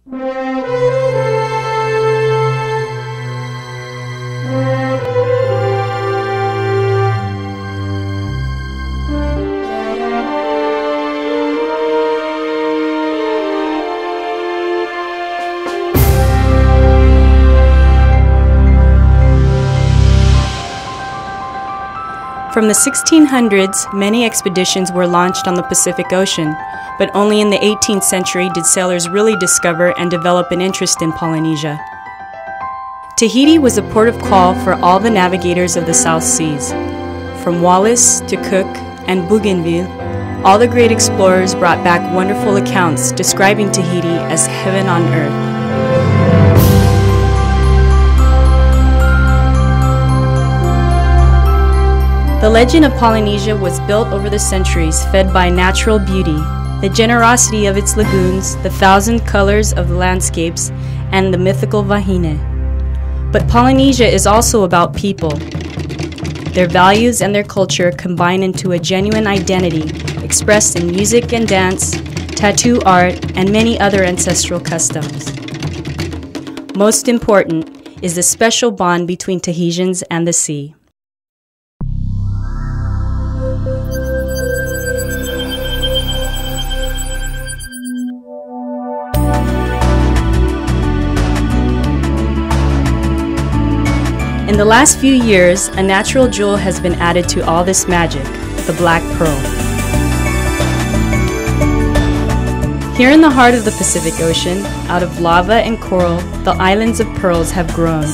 From the 1600s, many expeditions were launched on the Pacific Ocean, but only in the 18th century did sailors really discover and develop an interest in Polynesia. Tahiti was a port of call for all the navigators of the South Seas. From Wallis to Cook and Bougainville, all the great explorers brought back wonderful accounts describing Tahiti as heaven on earth. The legend of Polynesia was built over the centuries, fed by natural beauty, the generosity of its lagoons, the thousand colors of the landscapes, and the mythical Wahine. But Polynesia is also about people. Their values and their culture combine into a genuine identity expressed in music and dance, tattoo art, and many other ancestral customs. Most important is the special bond between Tahitians and the sea. In the last few years, a natural jewel has been added to all this magic, the black pearl. Here in the heart of the Pacific Ocean, out of lava and coral, the islands of pearls have grown.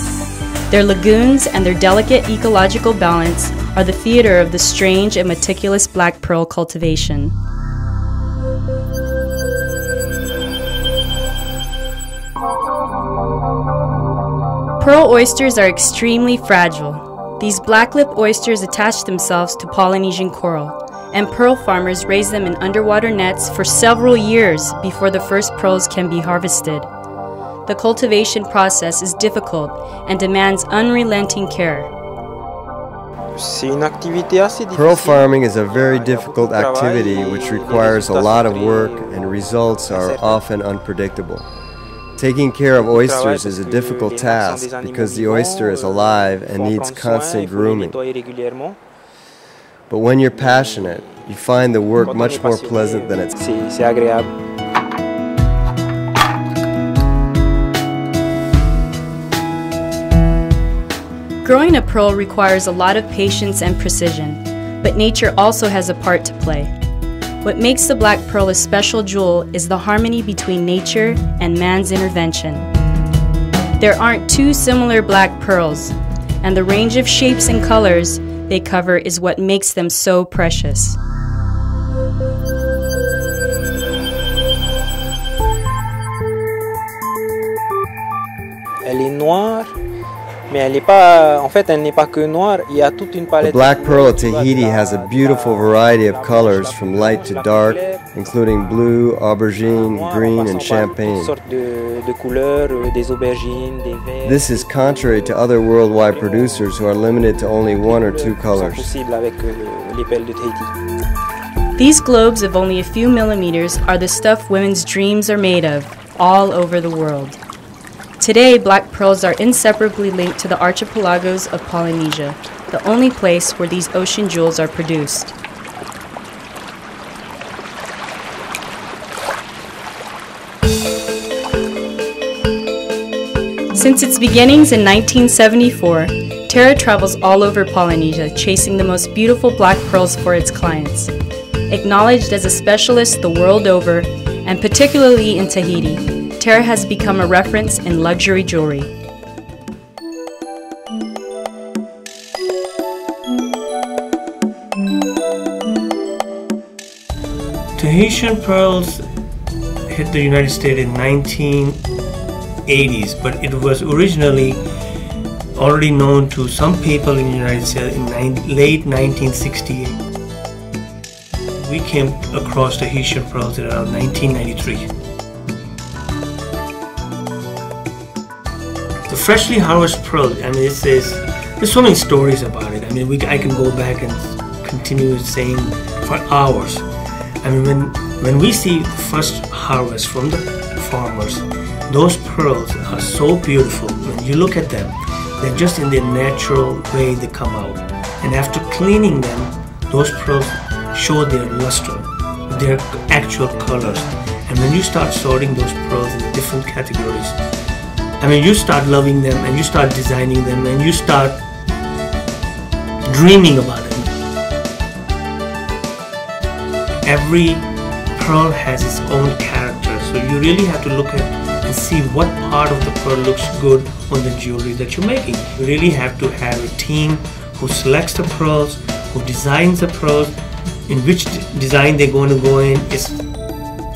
Their lagoons and their delicate ecological balance are the theater of the strange and meticulous black pearl cultivation. Pearl oysters are extremely fragile. These black-lipped oysters attach themselves to Polynesian coral, and pearl farmers raise them in underwater nets for several years before the first pearls can be harvested. The cultivation process is difficult and demands unrelenting care. Pearl farming is a very difficult activity which requires a lot of work, and results are often unpredictable. Taking care of oysters is a difficult task because the oyster is alive and needs constant grooming. But when you're passionate, you find the work much more pleasant than it's. Growing a pearl requires a lot of patience and precision, but nature also has a part to play. What makes the black pearl a special jewel is the harmony between nature and man's intervention. There aren't two similar black pearls, and the range of shapes and colors they cover is what makes them so precious. Elle est noire, mais elle n'est pas, en fait, elle n'est pas que noire. Il y a toute une palette. The black pearl at Tahiti has a beautiful variety of colors from light to dark, including blue, aubergine, green, and champagne. This is contrary to other worldwide producers who are limited to only one or two colors. These globes of only a few millimeters are the stuff women's dreams are made of, all over the world. Today, black pearls are inseparably linked to the archipelagos of Polynesia, the only place where these ocean jewels are produced. Since its beginnings in 1974, Terra travels all over Polynesia, chasing the most beautiful black pearls for its clients. Acknowledged as a specialist the world over, and particularly in Tahiti, Terra has become a reference in luxury jewelry. Tahitian pearls hit the United States in 1980s, but it was originally already known to some people in the United States in late 1968. We came across Tahitian pearls in around 1993. The freshly harvested pearl, I mean, there's so many stories about it. I mean, I can go back and continue saying for hours. I mean, when we see the first harvest from the farmers, those pearls are so beautiful. When you look at them, they're just in their natural way they come out. And after cleaning them, those pearls show their luster, their actual colors. And when you start sorting those pearls in different categories, I mean, you start loving them and you start designing them and you start dreaming about it. Every pearl has its own character, so you really have to look at and see what part of the pearl looks good on the jewelry that you're making. You really have to have a team who selects the pearls, who designs the pearls, in which design they're going to go in. Is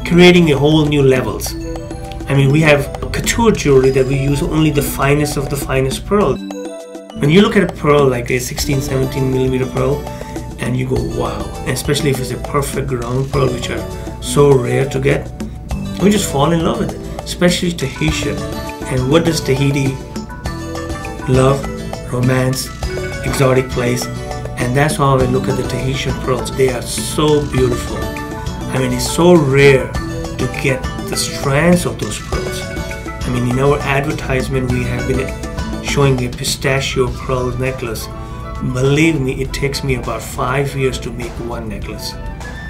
creating a whole new levels. I mean, we have couture jewelry that we use only the finest of the finest pearls. When you look at a pearl like a 16-17 millimeter pearl, and you go, wow, and especially if it's a perfect round pearl, which are so rare to get, we just fall in love with it, especially Tahitian. And what does Tahiti love? Romance, exotic place. And that's how I look at the Tahitian pearls. They are so beautiful. I mean, it's so rare to get the strands of those pearls. I mean, in our advertisement, we have been showing a pistachio pearl necklace. Believe me, it takes me about 5 years to make one necklace.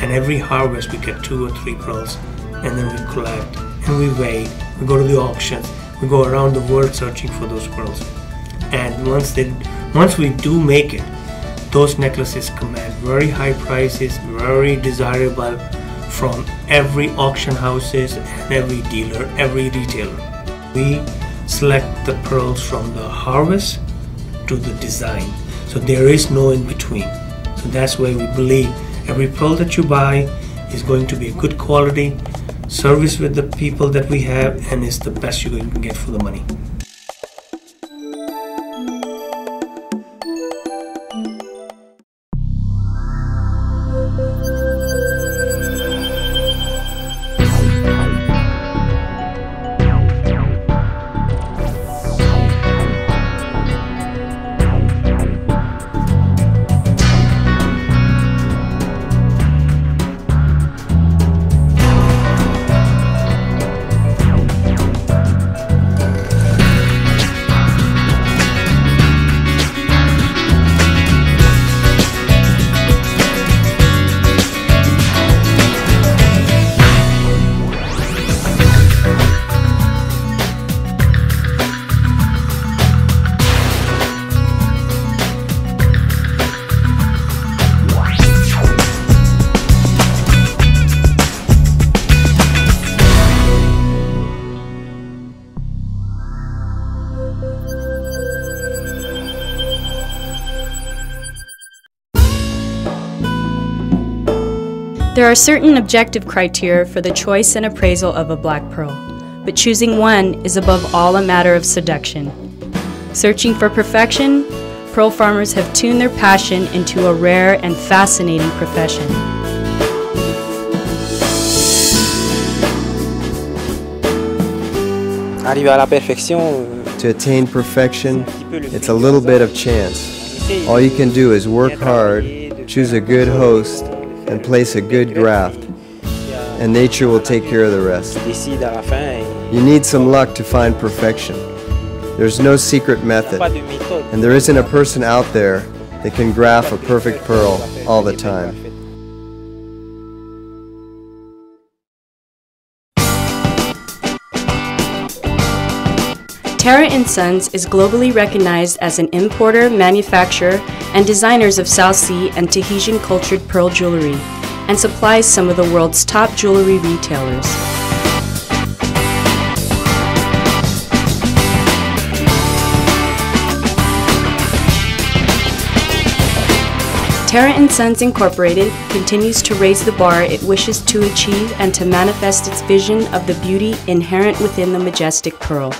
And every harvest, we get 2 or 3 pearls. And then we collect, and we wait. We go to the auctions. We go around the world searching for those pearls. And once we do make it, those necklaces command very high prices, very desirable from every auction houses and every dealer, every retailer. We select the pearls from the harvest to the design. So there is no in between. So that's why we believe every pearl that you buy is going to be a good quality, service with the people that we have, and it's the best you can get for the money. There are certain objective criteria for the choice and appraisal of a black pearl, but choosing one is above all a matter of seduction. Searching for perfection, pearl farmers have tuned their passion into a rare and fascinating profession. To attain perfection, it's a little bit of chance. All you can do is work hard, choose a good host, and place a good graft, and nature will take care of the rest. You need some luck to find perfection. There's no secret method, and there isn't a person out there that can graft a perfect pearl all the time. Tara & Sons is globally recognized as an importer, manufacturer, and designers of South Sea and Tahitian cultured pearl jewelry, and supplies some of the world's top jewelry retailers. Tara & Sons Incorporated continues to raise the bar it wishes to achieve and to manifest its vision of the beauty inherent within the majestic pearl.